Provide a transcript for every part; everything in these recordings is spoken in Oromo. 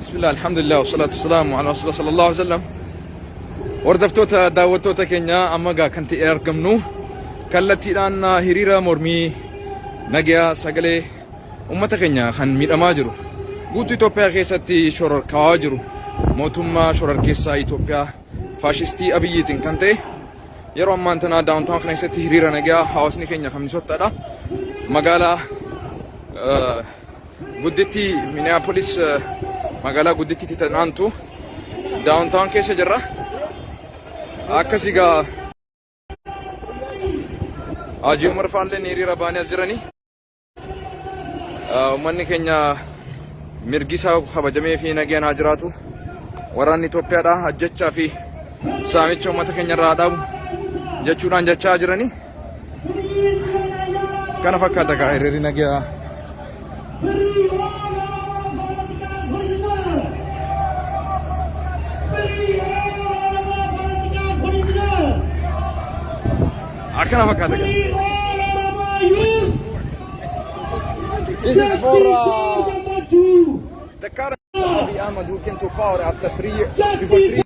Bismillah, alhamdulillah, wassalatu wassalamu ala rasulillah sallallahu alaihi wasallam. Hordoftoota daawwattoota keenya amma gaa kan ta'e argamnu kallattiidhaan hiriira mormii nagaa sagalee ummata keenya kan miidhamaa jiru guutuu Itoophiyaa keessatti shororkaa jiru mootummaa shororkeessaa Itoophiyaa faashistii Abiyyiitiin kan ta'e yeroo ammaan tana daawuntaawun keessatti hiriira nagaa hawaasni keenya kan misottaadha magaalaa gudditti Minneapolis magaalaa gudditti tanaantu daawuntaawun keessa jirra akkasii gaa Haji Umar Faalleen hiriira baanii as jiranii uummanni keenya mirgi isaa kabajamee fi nagaan haa jiraatu waraanni Itoophiyaadha ajjechaa fi saamicha uummata keenya irraa dhaabu jechuudhaan jechaa jiranii kana fakkaata gaa hiriirri nagaa akkana fakkaata gaa This is for the current Abiy Ahmed who came to power after 3 years, before 3 years,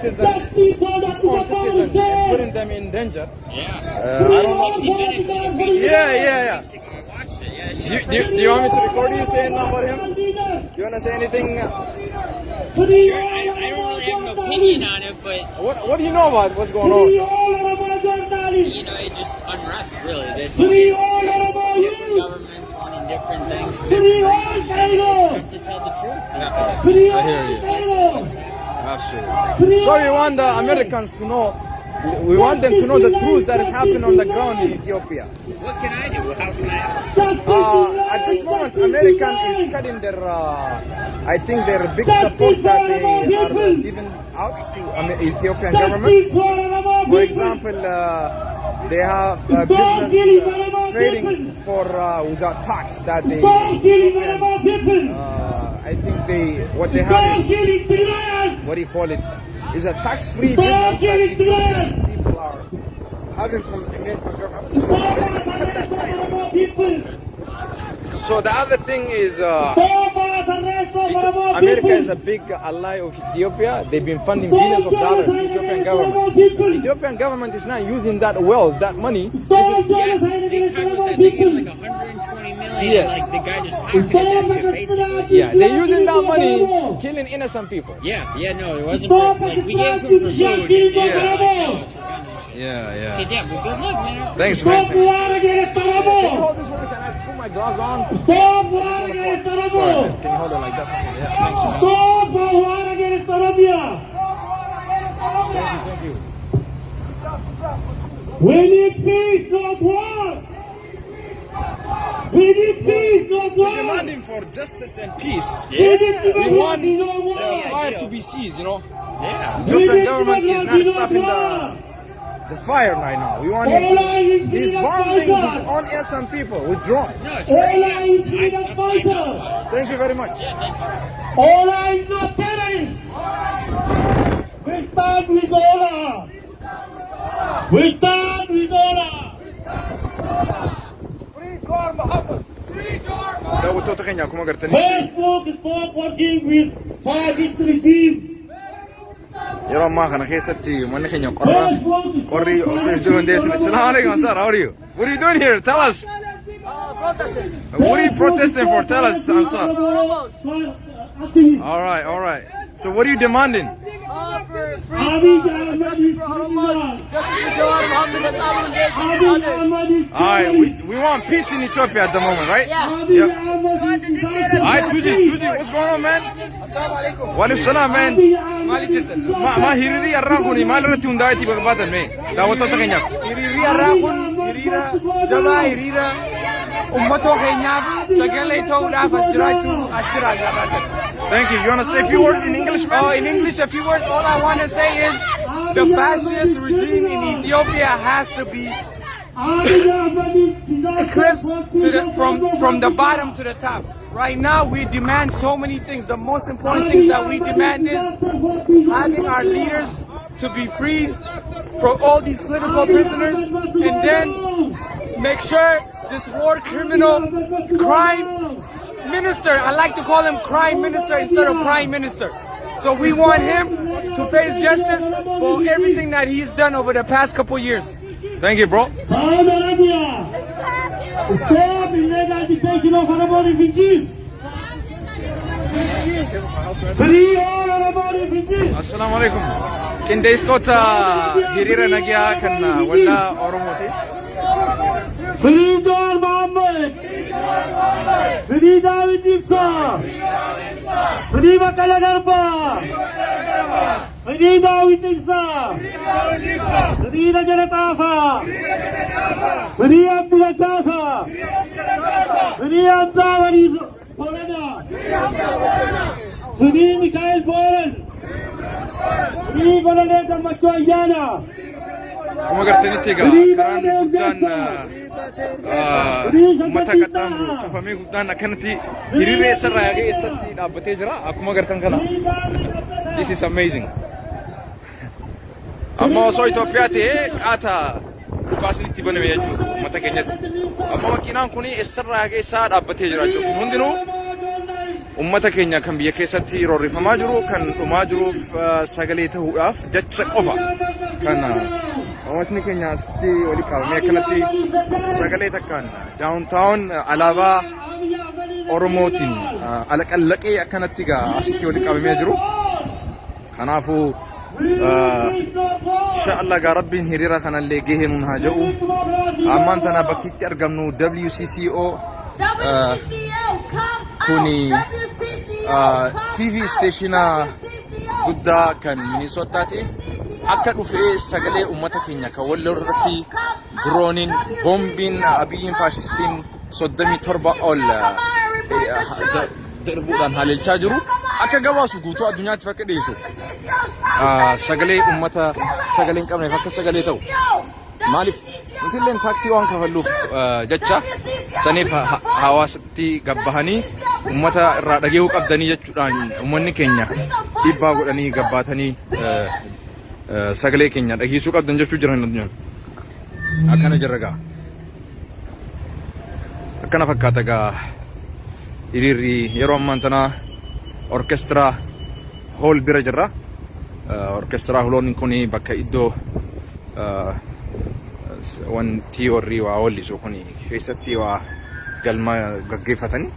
his own citizens, and putting them in danger. Yeah. I don't know. 60 minutes in the video. Yeah. I watched it. Yeah. Do you want me to record you saying about him? Do you want to say anything? Sure. I don't really have an opinion on it, but What do you know about what's going on? you know, it's just unrest. Really, that's all it is. Different governments wanting different things for different reasons. And it's tough to tell the truth. That's it. I hear you. Absolutely. So we want the Americans to know, we want them to know the truth that is happening on the ground in Ethiopia. What can I do? How can I help? At this moment, American is cutting their, I think their big support that they are giving out to Ethiopian government. For example, they have business trading for without tax that they, I think what they have is, what do you call it, is a tax-free business that Ethiopian people are having from the American government. So the other thing is, America is a big ally of Ethiopia. They've been funding billions of dollars to the Ethiopian government. The Ethiopian government is not using that wealth, that money. Yes, they talked about that. They gave like 120 million. Yes. And, like the guy just pocketed that shit basically. Yeah, they're using that money killing innocent people. Yeah, no, it wasn't for, like, we gave them for food. Yeah. Okay, yeah, well, good luck, man. Thanks, man. Can you hold this one? Can I put my gloves on? Sorry, man. Can you hold it like that? Yeah, thanks, man. Thank you. We need peace, not war. We need peace, not war. We're demanding for justice and peace. We need We want peace, the fire to be seized, you know. Yeah. Ethiopian government is not stopping the fire right now. We want him. He's bombing his own innocent people with drones. No, it's great. a fighter. Thank you very much. Ola is not terrorist. We stand with Ola. We stand with Ola. daawwattoota keenya akkuma agartanii Facebook is not working with fascist regime. yeroo ammaa kana keessatti uummanni keenya qorri oksijiin hundeessine. Assalamu alaikum sir, how are you? What are you doing here? Tell us. Protesting. What are you protesting for? Tell us, Ansar. All right. So what are you demanding? For free justice for Hamas, justice for Jawad Muhammad, that's all I'm getting and others. All right, we want peace in Ethiopia at the moment, right? Yeah. Yep. All right, Tuji, what's going on, man? Assalamu alaikum. Wa alaikum salam, man. Ma hiriri arraa kuni maal irratti hundaa'eeti barbaatan mee daawwattoota keenyaaf? Hiriirri har'aa kun hiriira jabaa hiriira uummatoo keenyaaf sagalee ta'uudhaaf as jiraachuu as jira jiraatan. Thank you. You want to say a few words in English, man? Oh, in English, a few words. All I want to say is the fascist regime in Ethiopia has to be eclipsed from the bottom to the top. Right now, we demand so many things. The most important things that we demand is having our leaders to be freed from all these political prisoners, and then make sure this war criminal crime minister. I like to call him crime minister instead of prime minister. So we want him to face justice for everything that he's done over the past couple years. Thank you, bro. Saudi Arabia, stop illegal detention of Arab refugees. Free all Arab refugees. Assalamu alaikum. Qindeessota hiriira nagaa kan waldaa Oromooti. Free John Mohammed. Free David Ibsa. Free Bakala Garba. Free David Ibsa. Free Rajana Tafa. Free Abdullah Tasa. Free Abda Wali Borana. Free Mikhail Boran. Free Colonel Macho Ayana. Akkuma gartanitti egaa karaan guddaan uummata qaxxaamuru cufamee guddaan akkanatti hiriirri eessarraa yaa'ee eessatti dhaabbatee jira. Akkuma gartan kana. This is amazing. Amma osoo Itoophiyaa ta'ee qaata dhukaasni itti baname jechuudha uummata keenyatti. Amma makiinaan kun eessarraa yaa'ee eessaa dhaabbatee jira jechuudha. Hundinuu uummata keenya kan biyya keessatti roorrifamaa jiru kan dhumaa jiruuf sagalee ta'uudhaaf jecha qofa kan hawaasni keenya asitti walii qabamee akkanatti sagalee takkaan daawuntaawun alaabaa Oromootiin alaqallaqee akkanatti gaa asitti walii qabamee jiru. Kanaafuu inshallah gaa rabbiin hiriira kanallee gahee nuun haa jedhu. Ammaan tana bakkitti argamnu WCCO kuni TV stationaa guddaa kan Minnesotaati. Akka dhufee sagalee uummata keenya kan walloo irratti drooniin boombiin abiyyiin faashistiin 37 ol darbuudhaan haleelchaa jiru akka gabaasu guutuu addunyaatti fakka dhiyeessu sagalee uummata sagalee hin qabneef akka sagalee ta'u maaliif nuti illee taaksii waan kafalluuf jecha saniif hawaasatti gabbahanii uummata irraa dhageessuu qabdanii jechuudhaan uummanni keenya dhiibbaa godhanii gabbaatanii sagalee keenya dhageessuu qabdan jechuu jiran addunyaan akkana jirra gaa akkana fakkaata gaa hiriirri yeroo ammaan tana orkestiraa hool bira jirra. Orkestiraa hooloonni kun bakka iddoo wanti warri waa wallisu kun keessatti waa galma gaggeeffatanii.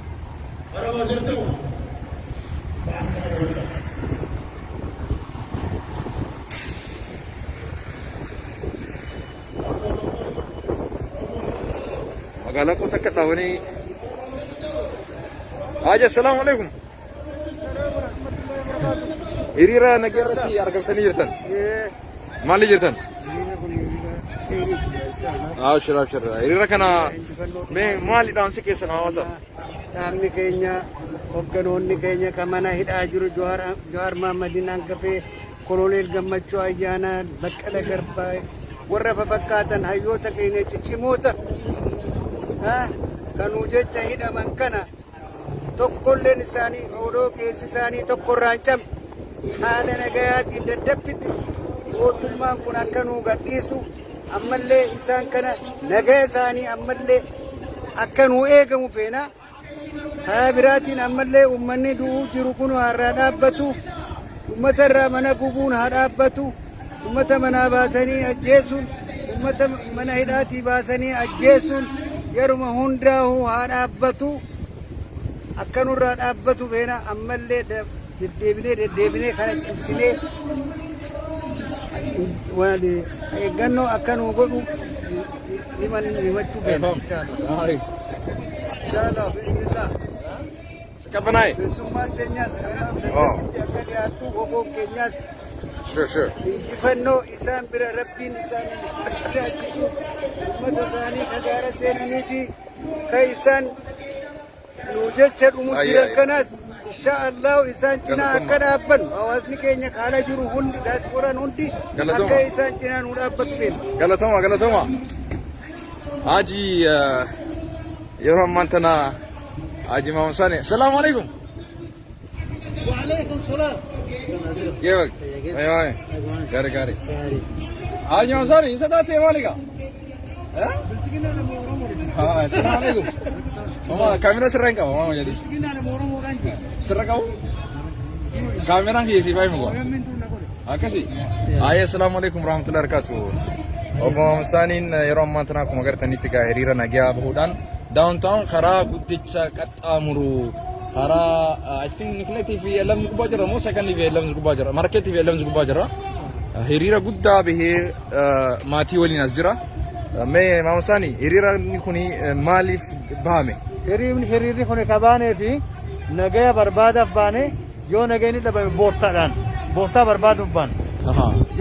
Magaalaa kun takka taa'anii Haji assalamu alaikum. Hiriira nagaa irratti argamtanii jirtan. Maali jirtan? Abshir abshir. Hiriira kana mee maaliidhaan si keessan hawaasa? Dhaabni keenya hogganoonni keenya kan mana hidhaa jiru Jawaar Mahaammadiin hangafee Koloneel Gammachuu Ayyaanaa Baqqala Garbaa warra fakkaatan hayyoota keenya ciccimoota kanuu jecha hidhaman kana tokkolleen isaanii odoo keessi isaanii tokkorraan cabne haala nagayaatiin daddabbite mootummaan kun akka nuu gadhiisu ammallee isaan kana nagaya isaanii ammallee akka nuu eegamu feena haa biraatiin ammallee uummanni du'uu jiru kun har'aa dhaabbatu uummata irraa mana gubuun haa dhaabbatu uummata manaa baasanii ajjeesuun uummata mana hidhaatii baasanii ajjeesuun yeruma hundaa'u haa dhaabbatu akka nurraa dhaabbatu feena ammallee deddeebinee kana cimsinee eeggannoo akka nuu godhu himachuu feena inshallah bismillah Kabanai. bilisummaan keenyaas akka dhiyaattu woboon keenyaas Sure. injifannoo isaan bira rabbiin isaan jiraachisu uummata isaanii kagaara seenanii fi kan isaan nuu jecha dhumu jiran kanaas inshaallahu isaan cinaa akka dhaabban hawaasni keenya kaala jiru hundi daaspooraan hundi akka isaan cinaa nuu dhaabbatu beena. Galatoma. Haji yeroo ammaan tana Haji Mahamad Sani. Assalamu alaikum. Wa alaikum salam. Kevak. Ayo. Gari. Haji Mahamad Sani, isa taate maalika? Assalamu alaikum. Mama kamera sirrain ka mama jadi. Sirra kau? Kamera ki si bai mo. Akasi. Ay assalamualaikum warahmatullahi wabarakatuh. Obbo Sanin yeroo ammaa tana akkuma agartanitti gaa hiriira nagaa bahuudhaan downtown karaa guddicha qaxxaamuru karaa I think Nikleetii fi Elemsi gubbaa jira moo Sekondii fi Elemsi gubbaa jira Markeetii fi Elemsi gubbaa jira hiriira guddaa bahee maatii waliin as jira. Mee Maama Sani hiriirri kun maaliif bahame? Hiriirri kun kabaanee fi nagaya barbaadaaf baane yoo nagayni dhabame boortaadhaan boortaa barbaaduuf baane.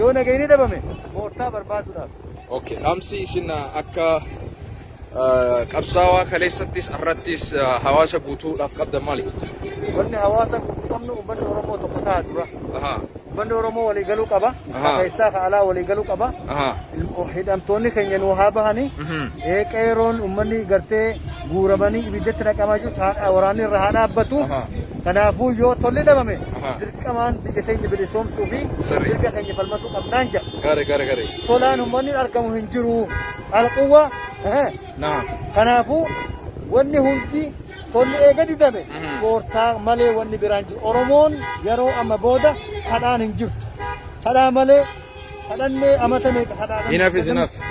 Yoo nagayni dhabame boortaa barbaaduudhaaf. Okay, dhaamsi isin akka qabsaawaa kaleessattis irrattis hawaasa guutuudhaaf qabdan maali? Wanni hawaasa guutuu qabnu uummanni Oromoo tokko ta'a dura. Uummanni Oromoo walii galuu qaba. Keessaa ka alaa walii galuu qaba. Hidhamtoonni keenya nuu haa bahani. Qeeroon uummanni gartee guuramanii ibiddatti naqamaa jiru waraanni irra haa dhaabbatu. Kanaafuu yoo tolli dhabame dirqamaan biyya keenya bilisoomsuu fi dirqa keenya falmatu qabnaan jira. Gaarii. Tolaan uummanni argamu hin jiru. Alquwwa. Kanaafuu wanni hundi tolli eega didame boortaa malee wanni biraan jiru. Oromoon yeroo amma booda kadhaan hin jirtu. Kadhaa malee kadhannee amata meeqa kadhaan.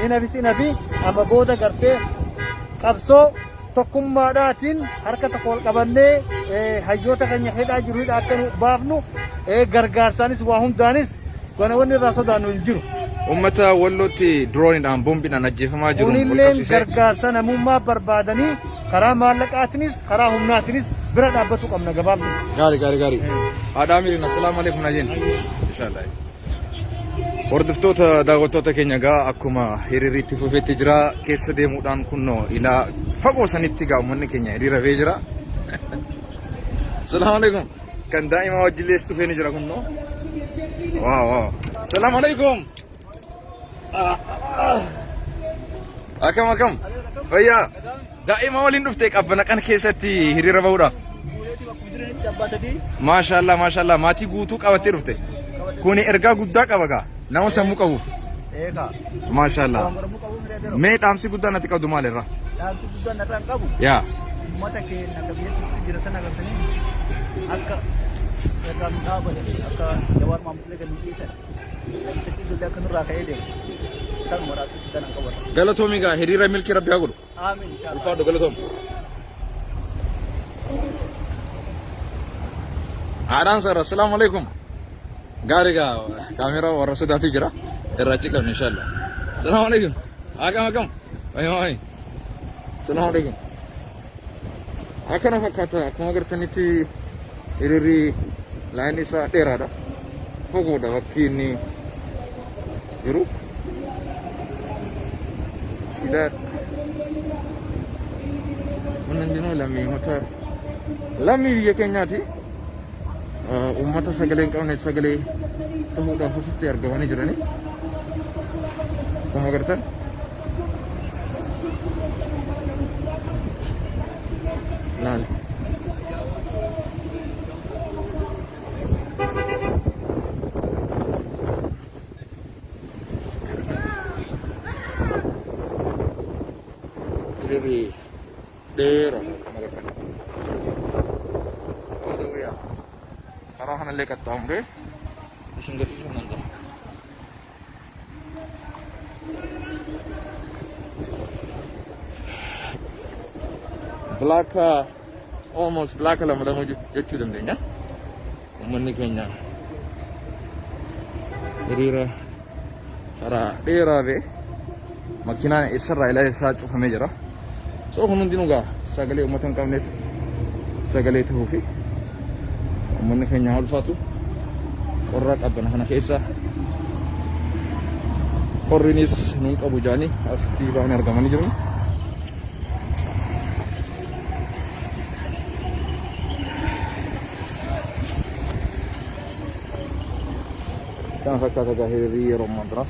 Inafi amma booda gartee qabsoo tokkummaadhaatiin harka tokko wal qabannee hayyoota keenya hidhaa jiru hidhaa akka nu baafnu gargaarsaanis waa hundaanis wanni irraa sodaannu hin jiru. Uummata Wallootti drooniidhaan boombiidhaan ajjeefamaa jiru. Kunilleen gargaarsa namummaa barbaadanii karaa maallaqaatiinis karaa humnaatiinis bira dhaabbatu qabna gabaabni. Gaarii. Haadha Amirin assalaamu alaikum najeen. Inshallah. Hordoftoota daawwattoota keenya gaa akkuma hiriirri itti fufeetti jira keessa deemuudhaan kunnoo ilaa fagoo sanitti gaa uummanni keenya hiriira bahee jira. Assalaamu alaikum. Kan daa'ima wajjillees dhufee ni jira kunnoo. Waaw. Assalaamu alaikum. Akkam. Fayyaa. Daa'ima waliin dhuftee qabbana kan keessatti hiriira bahuudhaaf. Maashaallah maatii guutuu qabattee dhufte. Kuni ergaa guddaa qaba gaa. Nama sammuu qabuuf. Maashaallah. Mee dhaamsi guddaan ati qabdu maal irraa? Dhaamsi guddaan irraan qabu. Yaa. Uummata keenya akka biyyatti jira sana agartanii akka irraan dhaabatan akka Jawaar Maamudlee kan dhiisan. Namtichi ijoollee akka nurraa ka'ee deemu. Kan muraasa guddaan akka warra. Galatoomi gaa hiriira milkii rabbi haa godhu. Amiin inshaallah. Ulfaadhu galatoomi. Aadaan sara assalaamu alaikum. Gaarii gaa kaameeraa warra sodaatu jira irraachi qabna inshallah. Assalaamu alaikum. Akkam. Wayi. Assalaamu alaikum. Akkana fakkaata akkuma agartanitti hiriirri laayinii isaa dheeraadha. Fogoodha bakki inni jiru. Sidaa kun hundinuu lammii biyya keenyaati. Uummata sagalee hin qabne sagalee ta'uudhaaf asitti argamanii jiranii. Akkuma agartan. Laal. Hiriirri dheeraa akkuma agartan. Karaa kanallee qaxxaamuree isin garsiisuun nan jira. Almost black lama jechuu dandeenya. Uummanni keenya hiriira karaa dheeraa ba'e makiinaan eessarraa ilaa eessaa cufamee jira. So kun hundinuu gaa sagalee uummata hin qabneef sagalee ta'uufi uummanni keenya ulfaatu qorraa qabbana kana keessa qorriinis nuun qabu jaanii asitti bahan argamanii jiru. Kan fakkaata gaa hiriirri yeroo ammaa dura.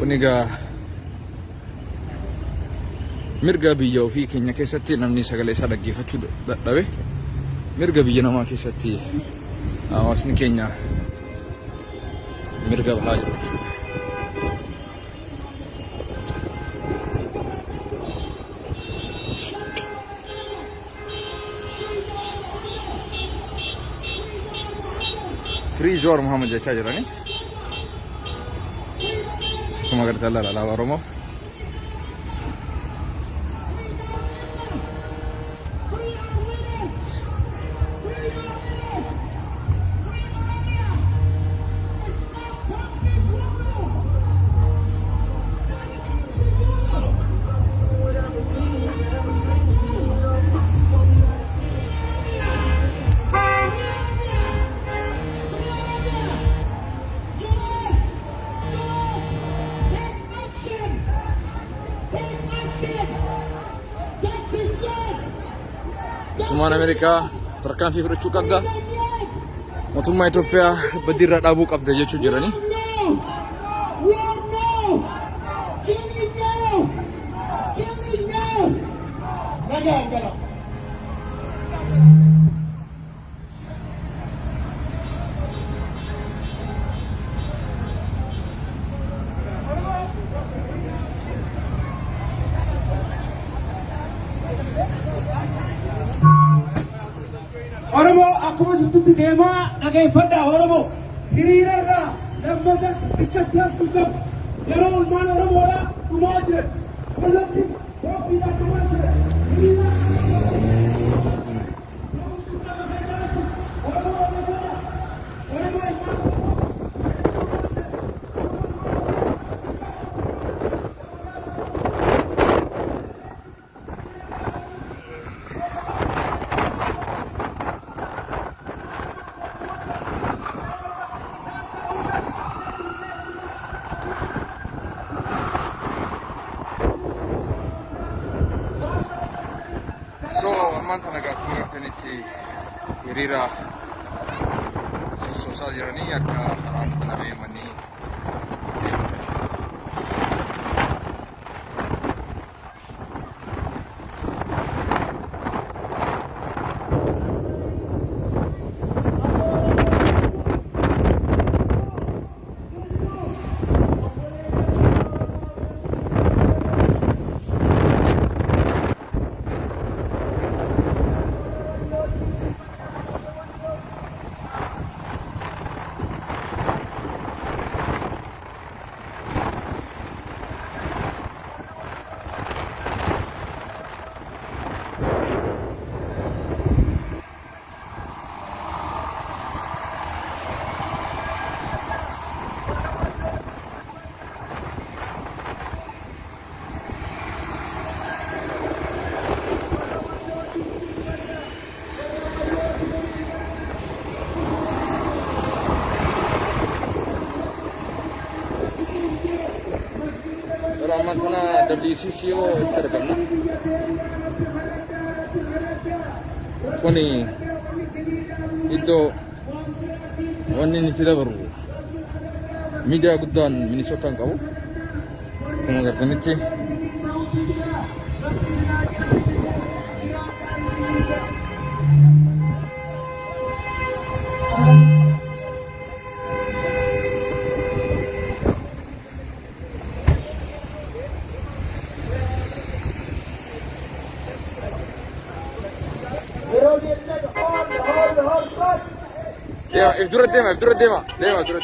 kunigaa mirga biyya ofii keenya keessatti namni sagalee isaa dhaggeeffachuu dadhabe mirga biyya namaa keessatti hawaasni keenya mirga bahaa jiru jechuudha. Free Jawar Muhammad jechaa jirani. Akkuma agartan alaabaa Oromoo. Mootummaan Ameerikaa tarkaanfii fudhachuu qabda. Mootummaa Itoophiyaa baddiirraa dhaabuu qabda jechuu jirani. Oromo akkuma juttutti deemaa dhageeffadhaa Oromo hiriirarraa lammata ikkatti haftuu qabu yeroo ulmaan Oromoodhaa dhumaa jiran kallattii boobbiidhaan dhumaa jiran So ammaan tana akkuma agartanitti hiriira sossoosaa jiranii akka karaan banamee manii ammaan tana WCCO itti argamna. Kuni iddoo wanni inni itti dabaru miidiyaa guddaan Minisootaan qabu. Akkuma agartanitti if dura deema deema dura.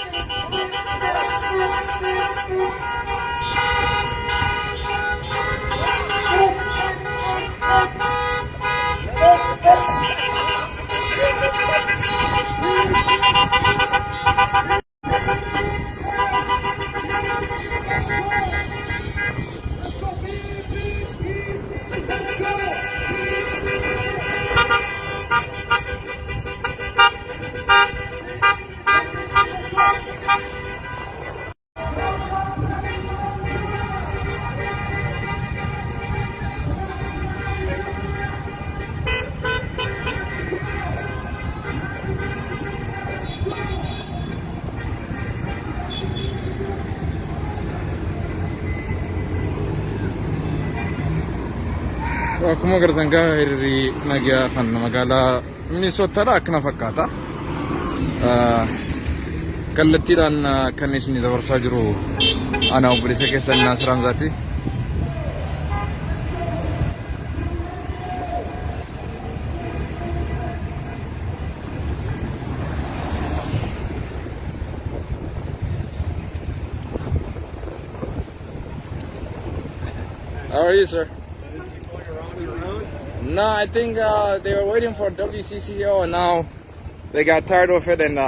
akkuma agartan gaa hiriirri nagaa kan magaalaa Minnesotaadha akkana fakkaata. Kallattiidhaan kan isin dabarsaa jiru ana obboleessa keessan Naasir Hamzaati. How are you, sir? No, I think they were waiting for WCCO and now they got tired of it and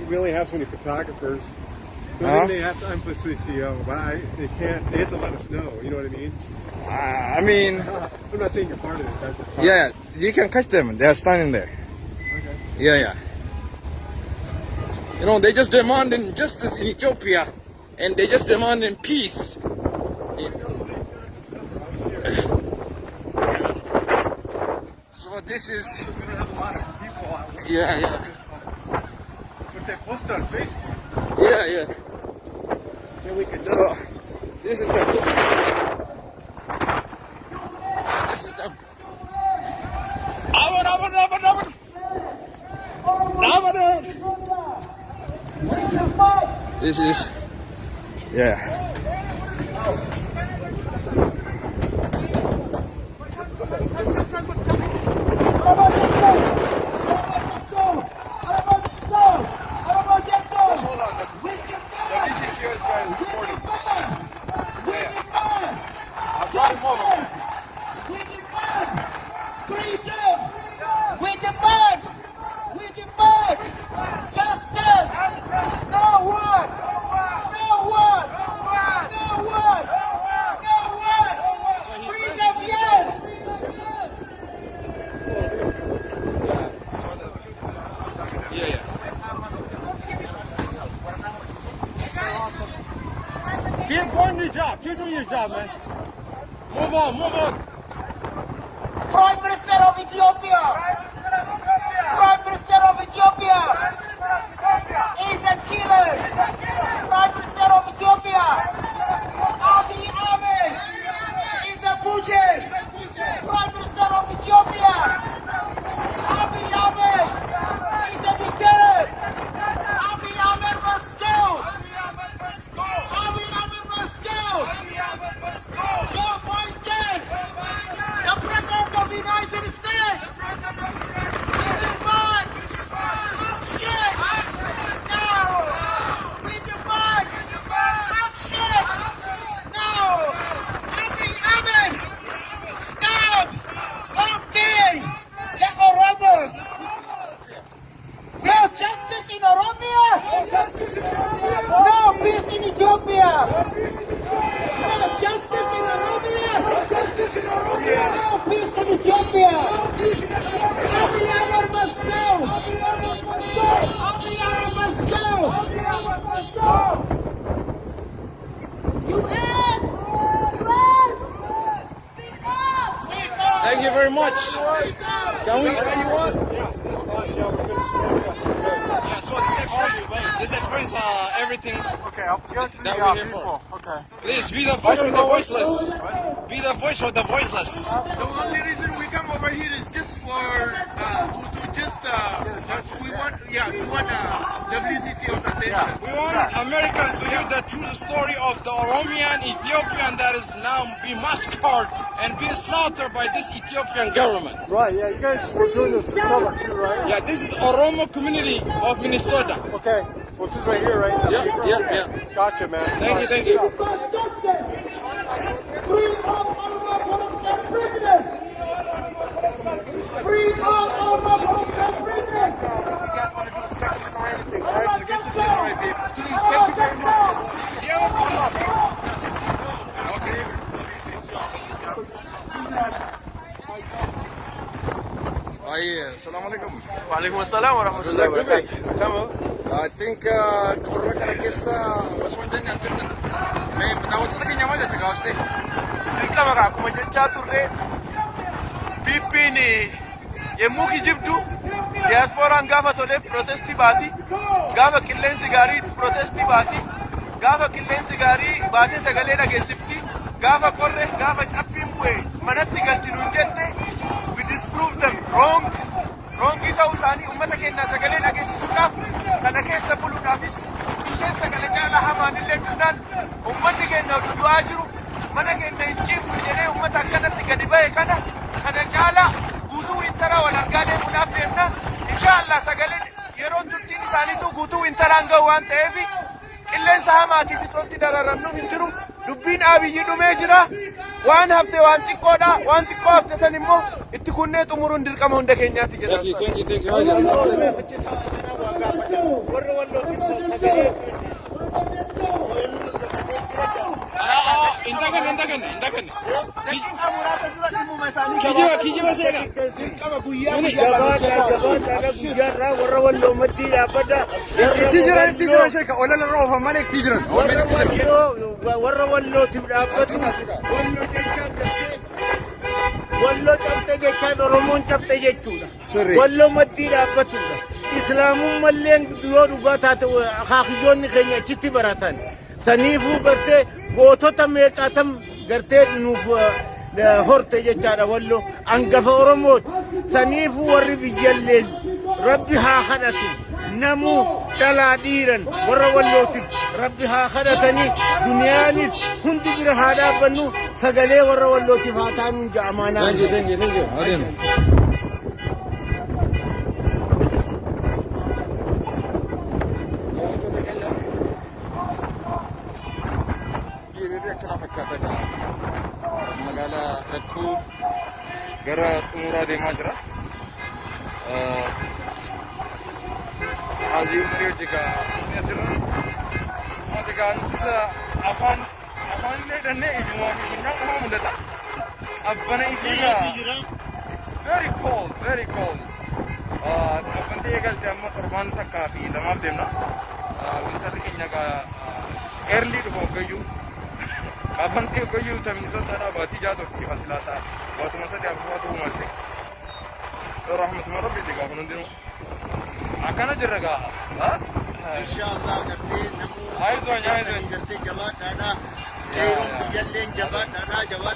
we only have so many photographers. They have to input CCO, but they have to let us know, you know what I mean? I mean, I'm not saying you're part of it. That's just part yeah, you can catch them. They are standing there. Okay. Yeah. You know, they just demanding justice in Ethiopia and they just demanding peace. So this is, yeah. But they post on Facebook. Yeah. Then we could So this is the. So this is the. This is, yeah. Keep doing your job. Keep doing your job, man. Move on. Prime Minister of Ethiopia! Prime Minister of Ethiopia! Is a killer! Prime Minister of Ethiopia! Abiy Ahmed is a butcher! Prime Minister of Ethiopia! Abiy Ahmed is a dictator! Abiy Ahmed must go! Abiy Ahmed must go! Joe Biden! The President of the United States! We demand action! Now! We demand action! Now! Abiy Ahmed! Stop! Obey the Oromos! No justice in Oromia! No peace in Ethiopia! No justice in Oromia! No peace in Ethiopia! Abiy Ahmed must go! Abiy Ahmed must go! Thank you very much. Can we? This explains everything. Okay, I'll get to That the we're here people. for. Okay. Please be the voice for the voiceless. Be the voice for the voiceless. The only reason we come over here is just for we want WCCO's attention. We want Americans to hear the true story of the Oromian Ethiopian that is now being massacred and being slaughtered by this Ethiopian government. Right, yeah, you guys were doing this this summer too, right? Yeah, this is Oromo community of Minnesota. Okay, well, this is right here, right? Yeah. Gotcha, man. Thank you. Free all political prisoners! Free all political prisoners! Assalamu alaikum. Walaikum assalam wa rahmatullahi wa barakatuh. I think korra kana keessa osoo hin as jirtan mee daawwattoota keenya maal jette gaafste? Dirqama akkuma jechaa turre PP'n yemmuu kijibdu diyaaspooraan gaafa tolee protestii baati gaafa qilleensi gaarii protestii baati gaafa qilleensi gaarii baatee sagalee dhageessifti gaafa qorre gaafa cabbiin bu'e manatti galchinuun jette we disprove them wrong ta'uu isaanii uummata keenyaa sagalee dhageessisuudhaaf kana keessa buluudhaafis qilleensa kana caalaa hamaan illee dhufnaan uummanni keenya du'aa jiru mana keenya hin ciifnu jedhee uummata akkanatti gadi ba'e kana caalaa guutuu intara wal argaa deemuudhaaf deemna inshaallah sagaleen yeroo turtiin isaaniitu guutuu intaraan ga'u waan ta'eef qilleensa hamaatiif isootti dararamnuuf hin jiru dubbiin Abiyyi dhumee jira waan hafte waan xiqqoodha waan xiqqoo hafte san immoo itti kunnee xumuruun dirqama hunda keenyaatti jedha. Kijiba seega. Itti jiran sheeka olala roofa malee itti jiran. Warra wallootiif dhaabbatu walloo cabte jechaan Oromoon cabte jechuudha. Walloo maddii dhaabbatudha. Islaamummallee yoo dhugaa taate haakiyyoonni keenya achitti baratan. Saniifuu gartee gootota meeqaatam gartee nuuf horte jechaadha walloo angafa Oromooti. Saniifuu warri biyyalleen rabbi haa kadhatu. Namu dhalaa dhiiran warra wallootiif rabbi haa kadhatanii duniyaanis hundi bira haa dhaabbannu sagalee warra wallootiif haa taanu ja'amaanaa. Magaalaa Dakkuu gara xumuraa deemaa jira. Hajji Umar juga asirra mati kan sisa afan illee dannee ijuma finna kuma mudata abbana isiga it's very cold abbanti egalte amma torban takka fi lamaaf deemna wintarri keenya ka early dhufo gayyu abbanti gayyu tamisoota dhaabati jaa tokko fasilasa waatuma sadi abbaatu umalte rahmatuma rabbi diga kunundinu akana jirraga ha inshallah gartee namu aizo gartee jabaadha keerum biyyalleen jabaadha inshallah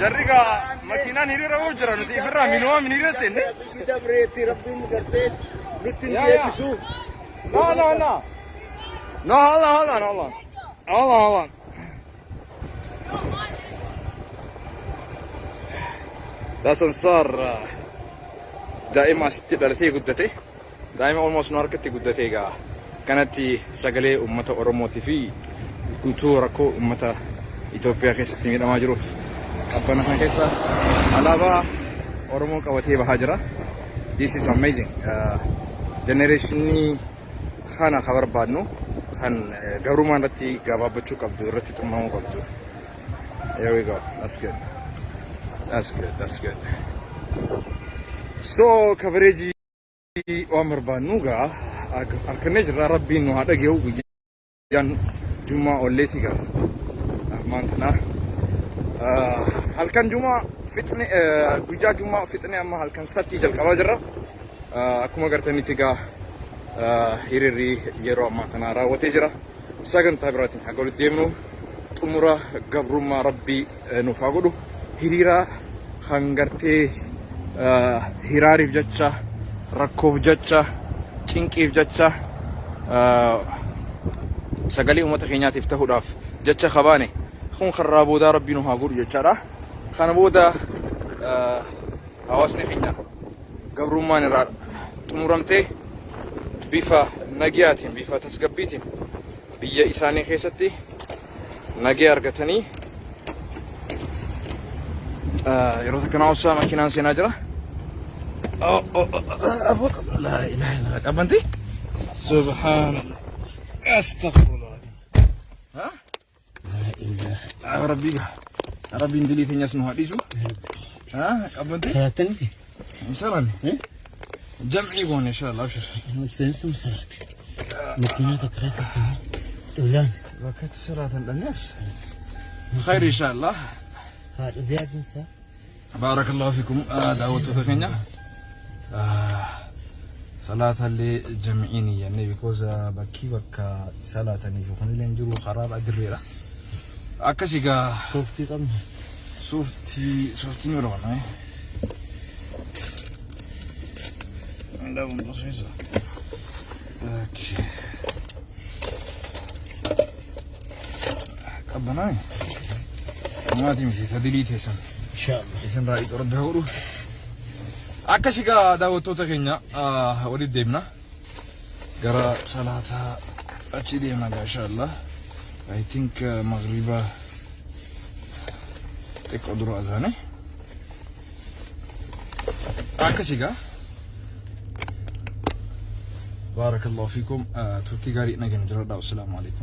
jarriga makiinaan hiriira hoo jira nuti ifirraa minuuma hiriira seenne dabreetti rabbiin gartee nutti deebisu no hold on ده سنصار دائما ستي دلتي قدتي دائما almost ناركتي قدتي كانت سجلي أمة أوروموتي في كتورة كو أمة إثيوبيا كيسة تيجي ما جروف أبنا كان كيسة على أورومو كواتي بهاجرة this is amazing generationi خانا خبر بعدنو خان قبرمان رتي قباب بتشوك عبدو رتي تمامو عبدو here we go that's good so coverage Omar Banuga arkanejra rabbi no hada geew yan juma oletiga mantana halkan juma fitne guja juma fitne amma halkan satti jalqaba jirra akkuma gartani tiga hiriri yero mantana raawwatee jira sagantaa biraatiin hagol deemnu xumura gabrummaa rabbi nuuf haa godhu hiriira hangartee hiraariif jecha rakkoof jecha cinqiif jecha sagalee uummata keenyaatiif ta'uudhaaf jecha kabaane kun karraa boodaa rabbiin haa godhu jechaadha. Kana booda hawaasni keenya gabrummaan irraa xumuramtee bifa nagayaatiin bifa tasgabbiitiin biyya isaanii keessatti nagaya argatanii yeroo kana obsaa makiinaan seenaa jira. لا إله إلا الله أبنتي سبحان الله أستغفر الله ها لا إله ربي ندلي ثانية اسمه هاديسو ها أبنتي ثلاثة إن شاء الله جمعي بون إن شاء الله أبشر ثلاثة مسارات مكيناتك ثلاثة دولان وقت صلاة الناس خير إن شاء الله هذا ذيك بارك الله فيكم دعوة تكنيا صلاة اللي جمعيني يعني because بكي بكا صلاة نيجو خلينا نجرو خراب أدريرة akkasiga Softii qabna. softii ni barbaadna. Anda un proceso. Okay. Qabbanaa. Maatii miti tadiliitee san. Inshallah. Isin raayii qorannoo godhu. Akkasiga daawwattoota keenya walitti deemna. Gara salaataa achi deemna inshallah. I think maghriba xiqqoo dura azaane. Akkasiga. بارك الله فيكم. تركي قاري نجن جردا والسلام عليكم.